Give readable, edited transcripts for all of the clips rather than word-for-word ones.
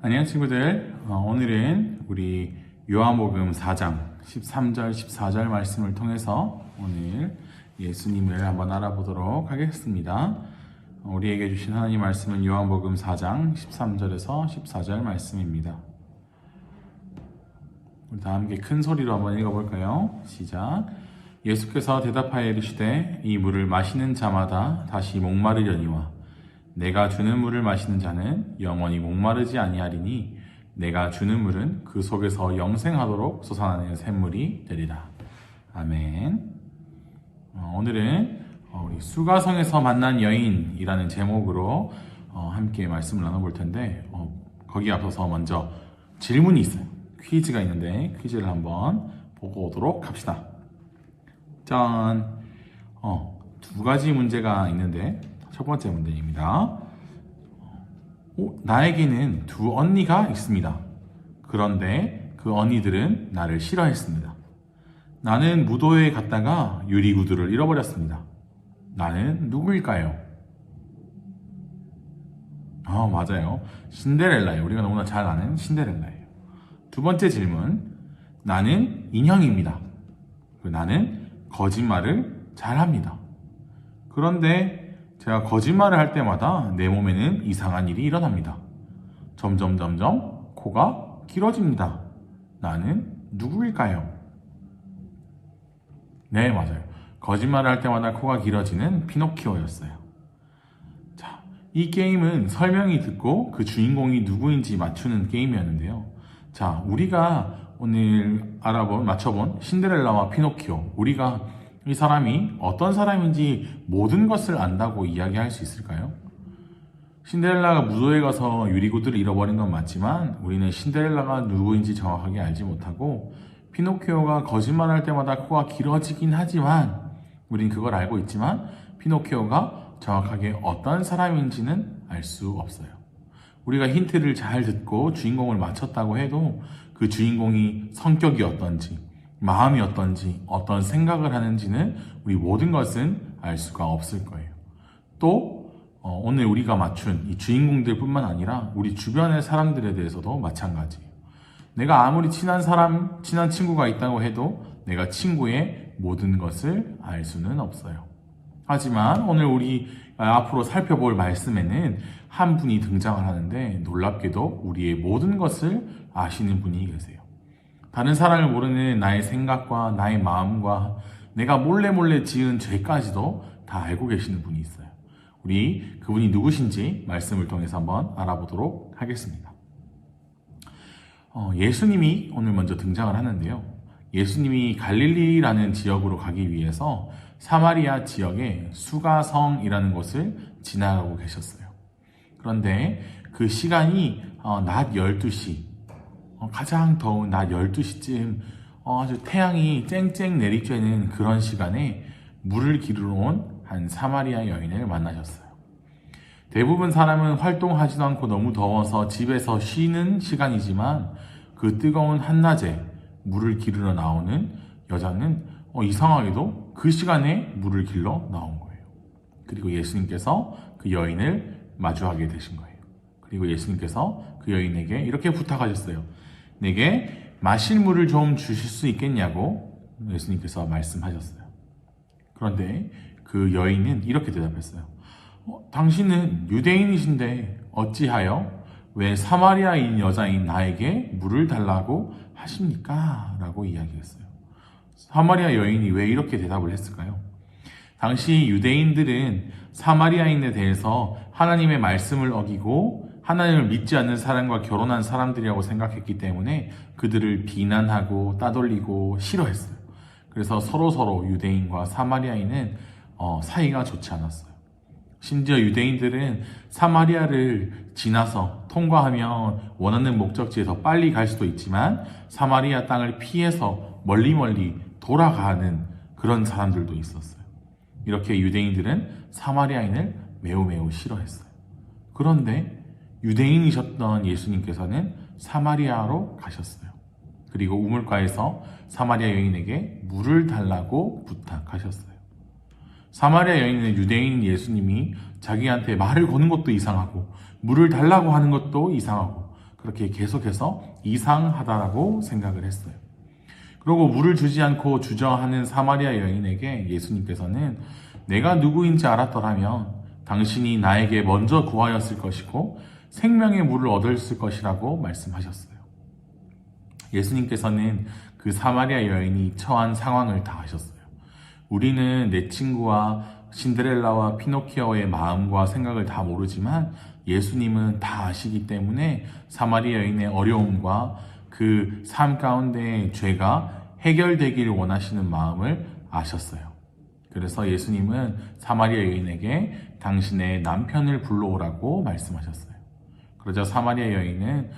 안녕 친구들. 오늘은 우리 요한복음 4장 13절 14절 말씀을 통해서 오늘 예수님을 한번 알아보도록 하겠습니다. 우리에게 주신 하나님 말씀은 요한복음 4장 13절에서 14절 말씀입니다. 우리 다 함께 큰 소리로 한번 읽어볼까요? 시작. 예수께서 대답하여 이르시되 이 물을 마시는 자마다 다시 목마르려니와 내가 주는 물을 마시는 자는 영원히 목마르지 아니하리니 내가 주는 물은 그 속에서 영생하도록 솟아나는 샘물이 되리라. 아멘. 오늘은 우리 수가성에서 만난 여인이라는 제목으로 함께 말씀을 나눠볼 텐데 거기 앞서서 먼저 질문이 있어요. 퀴즈가 있는데 퀴즈를 한번 보고 오도록 합시다. 짠! 두 가지 문제가 있는데 첫 번째 문제입니다. 나에게는 두 언니가 있습니다. 그런데 그 언니들은 나를 싫어했습니다. 나는 무도회에 갔다가 유리구두를 잃어버렸습니다. 나는 누구일까요? 맞아요. 신데렐라예요. 우리가 너무나 잘 아는 신데렐라예요. 두 번째 질문. 나는 인형입니다. 나는 거짓말을 잘합니다. 그런데 제가 거짓말을 할 때마다 내 몸에는 이상한 일이 일어납니다. 점점 코가 길어집니다. 나는 누구일까요? 네, 맞아요. 거짓말을 할 때마다 코가 길어지는 피노키오였어요. 자, 이 게임은 설명이 듣고 그 주인공이 누구인지 맞추는 게임이었는데요. 자, 우리가 오늘 맞춰본 신데렐라와 피노키오, 우리가 이 사람이 어떤 사람인지 모든 것을 안다고 이야기할 수 있을까요? 신데렐라가 무도에 가서 유리구두를 잃어버린 건 맞지만 우리는 신데렐라가 누구인지 정확하게 알지 못하고 피노키오가 거짓말할 때마다 코가 길어지긴 하지만 우린 그걸 알고 있지만 피노키오가 정확하게 어떤 사람인지는 알 수 없어요. 우리가 힌트를 잘 듣고 주인공을 맞췄다고 해도 그 주인공이 성격이 어떤지 마음이 어떤지, 어떤 생각을 하는지는 우리 모든 것은 알 수가 없을 거예요. 또 오늘 우리가 맞춘 이 주인공들 뿐만 아니라 우리 주변의 사람들에 대해서도 마찬가지예요. 내가 아무리 친한 친구가 있다고 해도 내가 친구의 모든 것을 알 수는 없어요. 하지만 오늘 우리 앞으로 살펴볼 말씀에는 한 분이 등장을 하는데 놀랍게도 우리의 모든 것을 아시는 분이 계세요. 다른 사람을 모르는 나의 생각과 나의 마음과 내가 몰래 지은 죄까지도 다 알고 계시는 분이 있어요. 우리 그분이 누구신지 말씀을 통해서 한번 알아보도록 하겠습니다. 예수님이 오늘 먼저 등장을 하는데요. 예수님이 갈릴리라는 지역으로 가기 위해서 사마리아 지역의 수가성이라는 곳을 지나가고 계셨어요. 그런데 그 시간이 낮 12시, 가장 더운 낮 12시쯤 아주 태양이 쨍쨍 내리쬐는 그런 시간에 물을 기르러 온 한 사마리아 여인을 만나셨어요. 대부분 사람은 활동하지도 않고 너무 더워서 집에서 쉬는 시간이지만 그 뜨거운 한낮에 물을 기르러 나오는 여자는 이상하게도 그 시간에 물을 길러 나온 거예요. 그리고 예수님께서 그 여인을 마주하게 되신 거예요. 그리고 예수님께서 그 여인에게 이렇게 부탁하셨어요. 내게 마실 물을 좀 주실 수 있겠냐고 예수님께서 말씀하셨어요. 그런데 그 여인은 이렇게 대답했어요. 당신은 유대인이신데 어찌하여 왜 사마리아인 여자인 나에게 물을 달라고 하십니까? 라고 이야기했어요. 사마리아 여인이 왜 이렇게 대답을 했을까요? 당시 유대인들은 사마리아인에 대해서 하나님의 말씀을 어기고 하나님을 믿지 않는 사람과 결혼한 사람들이라고 생각했기 때문에 그들을 비난하고 따돌리고 싫어했어요. 그래서 서로 유대인과 사마리아인은 사이가 좋지 않았어요. 심지어 유대인들은 사마리아를 지나서 통과하면 원하는 목적지에 더 빨리 갈 수도 있지만 사마리아 땅을 피해서 멀리 돌아가는 그런 사람들도 있었어요. 이렇게 유대인들은 사마리아인을 매우 싫어했어요. 그런데 유대인이셨던 예수님께서는 사마리아로 가셨어요. 그리고 우물가에서 사마리아 여인에게 물을 달라고 부탁하셨어요. 사마리아 여인은 유대인 예수님이 자기한테 말을 거는 것도 이상하고 물을 달라고 하는 것도 이상하고 그렇게 계속해서 이상하다라고 생각을 했어요. 그리고 물을 주지 않고 주저하는 사마리아 여인에게 예수님께서는 내가 누구인지 알았더라면 당신이 나에게 먼저 구하였을 것이고 생명의 물을 얻었을 것이라고 말씀하셨어요. 예수님께서는 그 사마리아 여인이 처한 상황을 다 아셨어요. 우리는 내 친구와 신데렐라와 피노키오의 마음과 생각을 다 모르지만 예수님은 다 아시기 때문에 사마리아 여인의 어려움과 그 삶 가운데의 죄가 해결되기를 원하시는 마음을 아셨어요. 그래서 예수님은 사마리아 여인에게 당신의 남편을 불러오라고 말씀하셨어요. 그러자 사마리아 여인은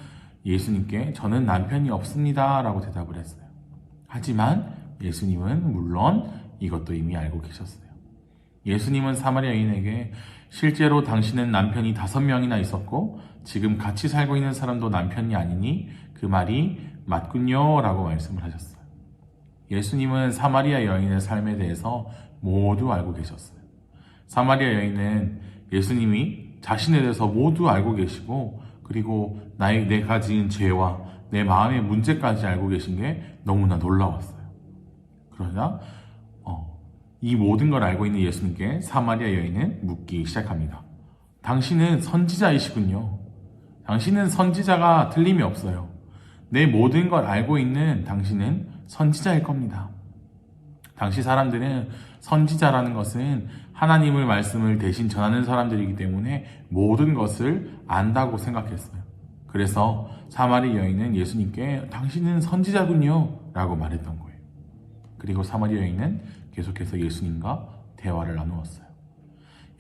예수님께 저는 남편이 없습니다 라고 대답을 했어요. 하지만 예수님은 물론 이것도 이미 알고 계셨어요. 예수님은 사마리아 여인에게 실제로 당신은 남편이 5명이나 있었고 지금 같이 살고 있는 사람도 남편이 아니니 그 말이 맞군요 라고 말씀을 하셨어요. 예수님은 사마리아 여인의 삶에 대해서 모두 알고 계셨어요. 사마리아 여인은 예수님이 자신에 대해서 모두 알고 계시고 그리고 내가 지은 죄와 내 마음의 문제까지 알고 계신 게 너무나 놀라웠어요. 그러나 이 모든 걸 알고 있는 예수님께 사마리아 여인은 묻기 시작합니다. 당신은 선지자이시군요. 당신은 선지자가 틀림이 없어요. 내 모든 걸 알고 있는 당신은 선지자일 겁니다. 당시 사람들은 선지자라는 것은 하나님의 말씀을 대신 전하는 사람들이기 때문에 모든 것을 안다고 생각했어요. 그래서 사마리아 여인은 예수님께 당신은 선지자군요 라고 말했던 거예요. 그리고 사마리아 여인은 계속해서 예수님과 대화를 나누었어요.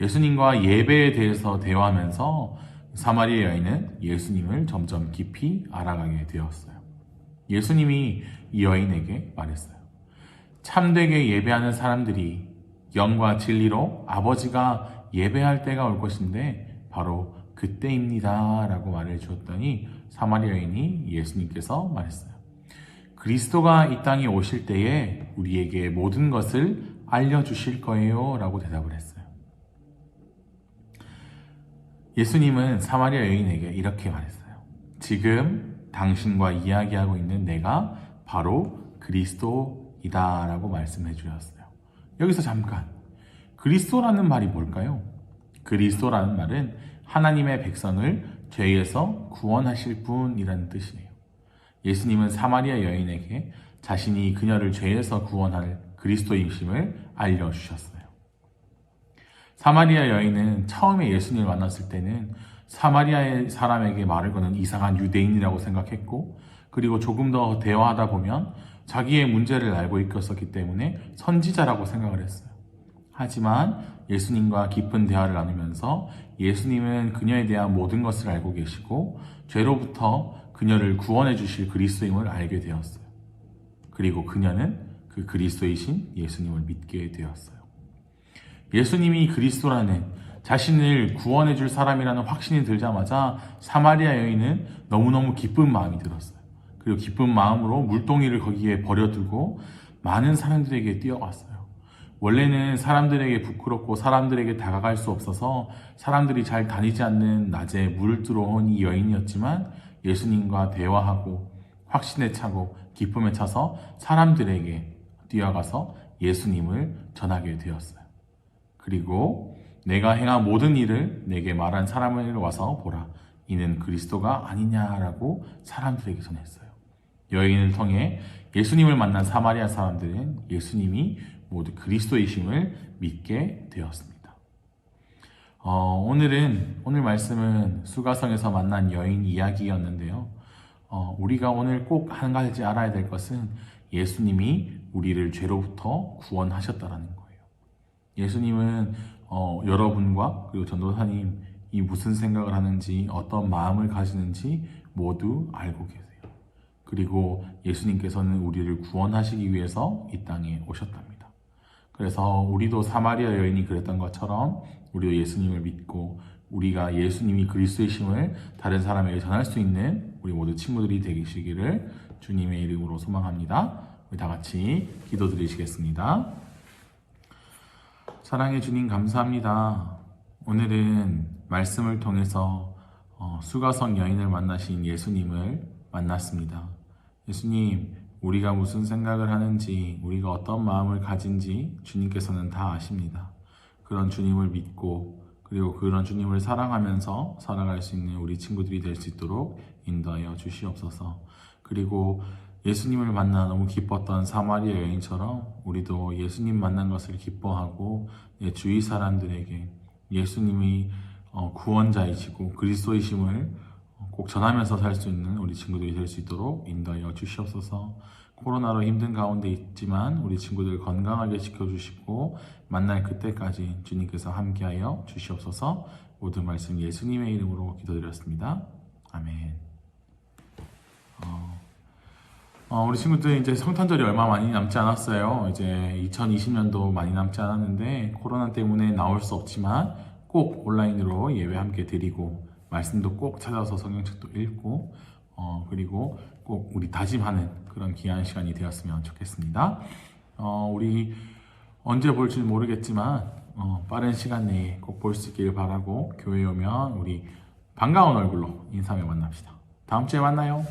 예수님과 예배에 대해서 대화하면서 사마리아 여인은 예수님을 점점 깊이 알아가게 되었어요. 예수님이 이 여인에게 말했어요. 참되게 예배하는 사람들이 영과 진리로 아버지가 예배할 때가 올 것인데 바로 그때입니다 라고 말을 주었더니 사마리아 여인이 예수님께서 말했어요. 그리스도가 이 땅에 오실 때에 우리에게 모든 것을 알려주실 거예요 라고 대답을 했어요. 예수님은 사마리아 여인에게 이렇게 말했어요. 지금 당신과 이야기하고 있는 내가 바로 그리스도이다 라고 말씀해 주셨어요. 여기서 잠깐, 그리스도라는 말이 뭘까요? 그리스도라는 말은 하나님의 백성을 죄에서 구원하실 분이라는 뜻이에요. 예수님은 사마리아 여인에게 자신이 그녀를 죄에서 구원할 그리스도이심을 알려주셨어요. 사마리아 여인은 처음에 예수님을 만났을 때는 사마리아의 사람에게 말을 거는 이상한 유대인이라고 생각했고, 그리고 조금 더 대화하다 보면 자기의 문제를 알고 있었기 때문에 선지자라고 생각을 했어요. 하지만 예수님과 깊은 대화를 나누면서 예수님은 그녀에 대한 모든 것을 알고 계시고 죄로부터 그녀를 구원해 주실 그리스도임을 알게 되었어요. 그리고 그녀는 그 그리스도이신 예수님을 믿게 되었어요. 예수님이 그리스도라는 자신을 구원해 줄 사람이라는 확신이 들자마자 사마리아 여인은 너무너무 기쁜 마음이 들었어요. 그리고 기쁜 마음으로 물동이를 거기에 버려두고 많은 사람들에게 뛰어갔어요. 원래는 사람들에게 부끄럽고 사람들에게 다가갈 수 없어서 사람들이 잘 다니지 않는 낮에 물을 들어온 이 여인이었지만 예수님과 대화하고 확신에 차고 기쁨에 차서 사람들에게 뛰어가서 예수님을 전하게 되었어요. 그리고 내가 행한 모든 일을 내게 말한 사람을 와서 보라. 이는 그리스도가 아니냐라고 사람들에게 전했어요. 여인을 통해 예수님을 만난 사마리아 사람들은 예수님이 모두 그리스도이심을 믿게 되었습니다. 오늘 말씀은 수가성에서 만난 여인 이야기였는데요. 우리가 오늘 꼭 한 가지 알아야 될 것은 예수님이 우리를 죄로부터 구원하셨다라는 거예요. 예수님은 여러분과 그리고 전도사님이 무슨 생각을 하는지 어떤 마음을 가지는지 모두 알고 계세요. 그리고 예수님께서는 우리를 구원하시기 위해서 이 땅에 오셨답니다. 그래서 우리도 사마리아 여인이 그랬던 것처럼 우리도 예수님을 믿고 우리가 예수님이 그리스도이심을 다른 사람에게 전할 수 있는 우리 모두 친구들이 되시기를 주님의 이름으로 소망합니다. 우리 다 같이 기도드리시겠습니다. 사랑해 주님 감사합니다. 오늘은 말씀을 통해서 수가성 여인을 만나신 예수님을 만났습니다. 예수님, 우리가 무슨 생각을 하는지, 우리가 어떤 마음을 가진지 주님께서는 다 아십니다. 그런 주님을 믿고 그리고 그런 주님을 사랑하면서 살아갈 수 있는 우리 친구들이 될 수 있도록 인도하여 주시옵소서. 그리고 예수님을 만나 너무 기뻤던 사마리아 여인처럼 우리도 예수님 만난 것을 기뻐하고 내 주위 사람들에게 예수님이 구원자이시고 그리스도이심을 꼭 전하면서 살 수 있는 우리 친구들이 될 수 있도록 인도하여 주시옵소서. 코로나로 힘든 가운데 있지만 우리 친구들 건강하게 지켜주시고 만날 그때까지 주님께서 함께하여 주시옵소서. 모든 말씀 예수님의 이름으로 기도드렸습니다. 아멘. 우리 친구들 이제 성탄절이 얼마 많이 남지 않았어요. 이제 2020년도 많이 남지 않았는데 코로나 때문에 나올 수 없지만 꼭 온라인으로 예배 함께 드리고 말씀도 꼭 찾아서 성경책도 읽고 그리고 꼭 우리 다짐하는 그런 귀한 시간이 되었으면 좋겠습니다. 우리 언제 볼지 모르겠지만 빠른 시간 내에 꼭 볼 수 있길 바라고 교회에 오면 우리 반가운 얼굴로 인사하며 만납시다. 다음 주에 만나요.